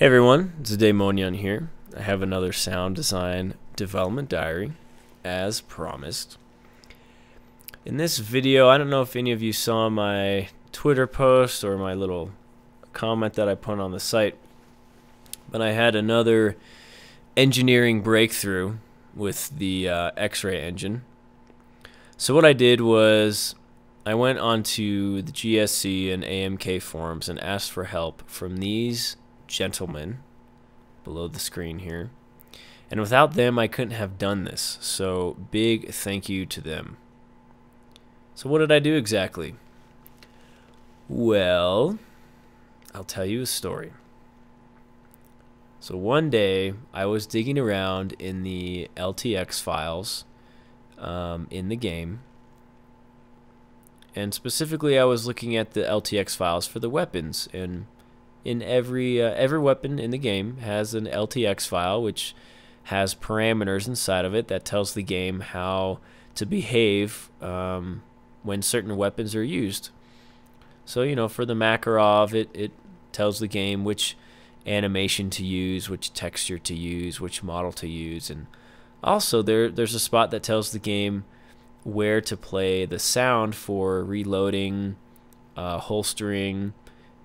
Hey everyone, it's therealdaemonion here. I have another sound design development diary, as promised. In this video, I don't know if any of you saw my Twitter post or my little comment that I put on the site, but I had another engineering breakthrough with the X-ray engine. So what I did was I went onto the GSC and AMK forums and asked for help from these gentlemen below the screen here, and without them I couldn't have done this, so big thank you to them. So what did I do exactly? Well, I'll tell you a story. So one day I was digging around in the LTX files in the game, and specifically I was looking at the LTX files for the weapons, and in every weapon in the game has an LTX file which has parameters inside of it that tells the game how to behave when certain weapons are used. So, you know, for the Makarov, it tells the game which animation to use, which texture to use, which model to use, and also there's a spot that tells the game where to play the sound for reloading, holstering,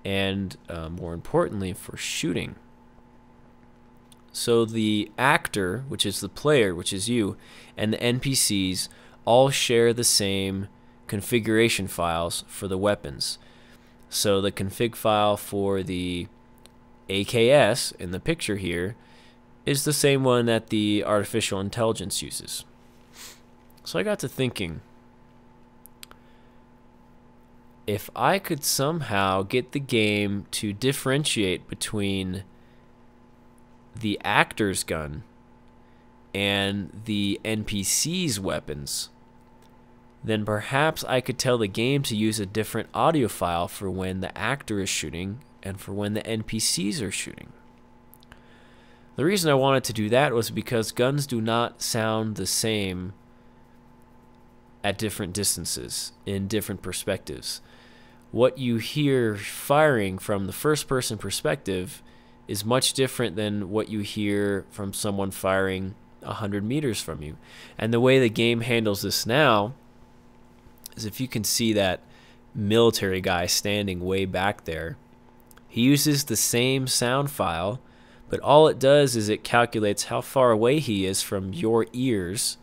and more importantly for shooting. So the actor, which is the player, which is you, and the NPCs all share the same configuration files for the weapons. So the config file for the AKS in the picture here is the same one that the artificial intelligence uses. So I got to thinking, if I could somehow get the game to differentiate between the actor's gun and the NPC's weapons, then perhaps I could tell the game to use a different audio file for when the actor is shooting and for when the NPCs are shooting. The reason I wanted to do that was because guns do not sound the same at different distances, in different perspectives. What you hear firing from the first-person perspective is much different than what you hear from someone firing 100 meters from you. And the way the game handles this now is, if you can see that military guy standing way back there, he uses the same sound file, but all it does is it calculates how far away he is from your ears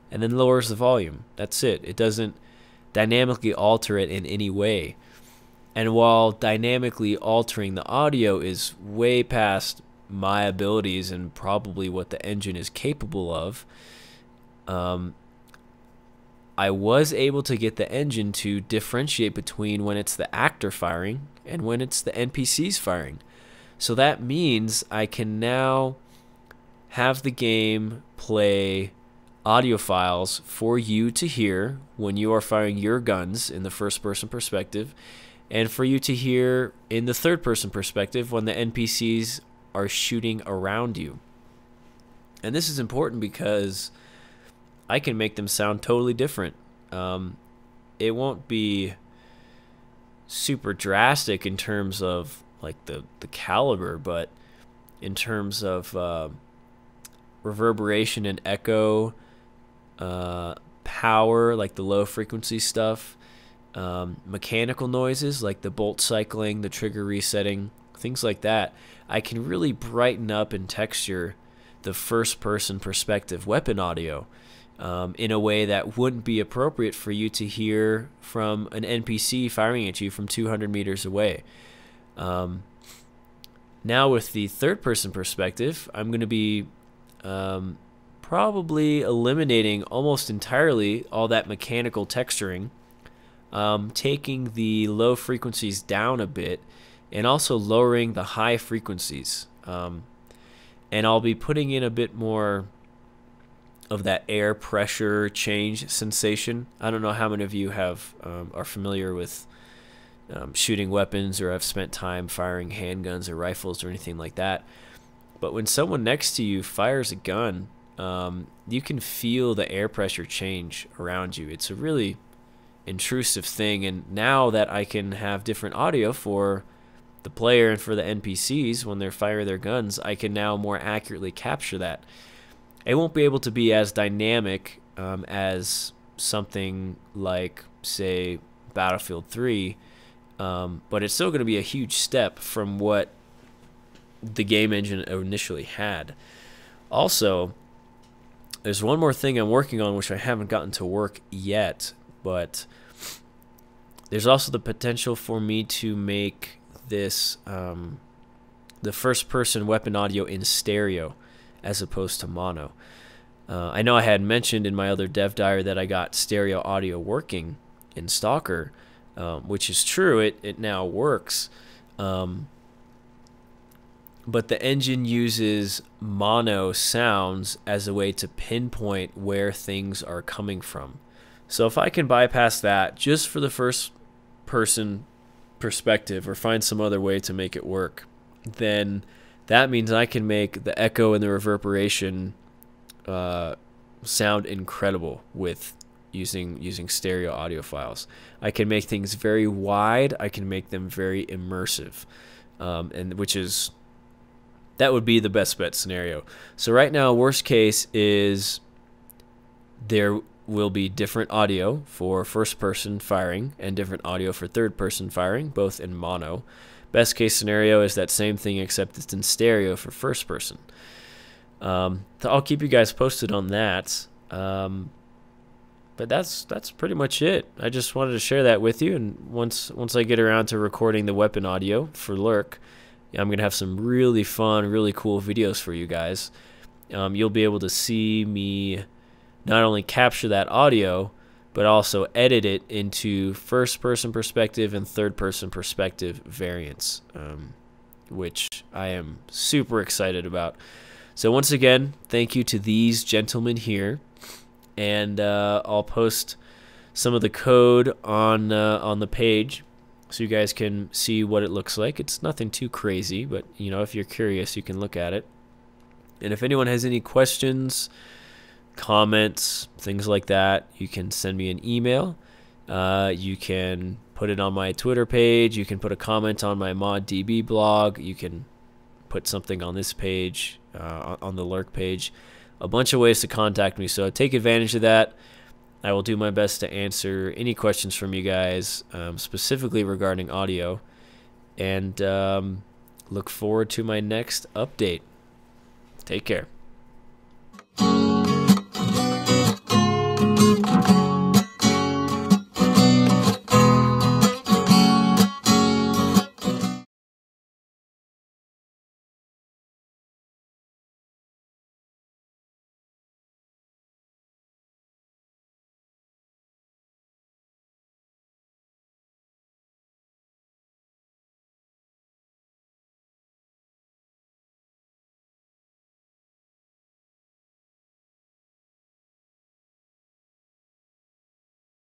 and then lowers the volume. That's it. It doesn't dynamically alter it in any way. And while dynamically altering the audio is way past my abilities and probably what the engine is capable of, I was able to get the engine to differentiate between when it's the actor firing and when it's the NPCs firing. So that means I can now have the game play audio files for you to hear when you are firing your guns in the first-person perspective, and for you to hear in the third-person perspective when the NPCs are shooting around you. And this is important because I can make them sound totally different. It won't be super drastic in terms of like the caliber, but in terms of reverberation and echo, power, like the low frequency stuff, mechanical noises like the bolt cycling, the trigger resetting, things like that, I can really brighten up and texture the first-person perspective weapon audio in a way that wouldn't be appropriate for you to hear from an NPC firing at you from 200 meters away. Now with the third-person perspective, I'm going to be probably eliminating almost entirely all that mechanical texturing, taking the low frequencies down a bit, and also lowering the high frequencies. And I'll be putting in a bit more of that air pressure change sensation. I don't know how many of you are familiar with shooting weapons or have spent time firing handguns or rifles or anything like that. But when someone next to you fires a gun, you can feel the air pressure change around you. It's a really intrusive thing, and now that I can have different audio for the player and for the NPCs when they're firing their guns, I can now more accurately capture that. It won't be able to be as dynamic as something like, say, Battlefield 3, but it's still going to be a huge step from what the game engine initially had. Also, there's one more thing I'm working on which I haven't gotten to work yet, but there's also the potential for me to make this the first-person weapon audio in stereo as opposed to mono. I know I had mentioned in my other dev diary that I got stereo audio working in S.T.A.L.K.E.R, which is true. It now works. But the engine uses mono sounds as a way to pinpoint where things are coming from. So if I can bypass that just for the first person perspective or find some other way to make it work, then that means I can make the echo and the reverberation sound incredible with using stereo audio files. I can make things very wide. I can make them very immersive, and that would be the best bet scenario. So right now, worst case is there will be different audio for first-person firing and different audio for third-person firing, both in mono. Best case scenario is that same thing except it's in stereo for first-person. I'll keep you guys posted on that. But that's pretty much it. I just wanted to share that with you, and once I get around to recording the weapon audio for L.U.R.K, I'm going to have some really fun, really cool videos for you guys. You'll be able to see me not only capture that audio, but also edit it into first-person perspective and third-person perspective variants, which I am super excited about. So once again, thank you to these gentlemen here, and I'll post some of the code on the page, so you guys can see what it looks like. It's nothing too crazy, but you know, if you're curious, you can look at it. And if anyone has any questions, comments, things like that, you can send me an email. You can put it on my Twitter page. You can put a comment on my ModDB blog. You can put something on this page, on the L.U.R.K page. A bunch of ways to contact me, so take advantage of that. I will do my best to answer any questions from you guys, specifically regarding audio, and look forward to my next update. Take care.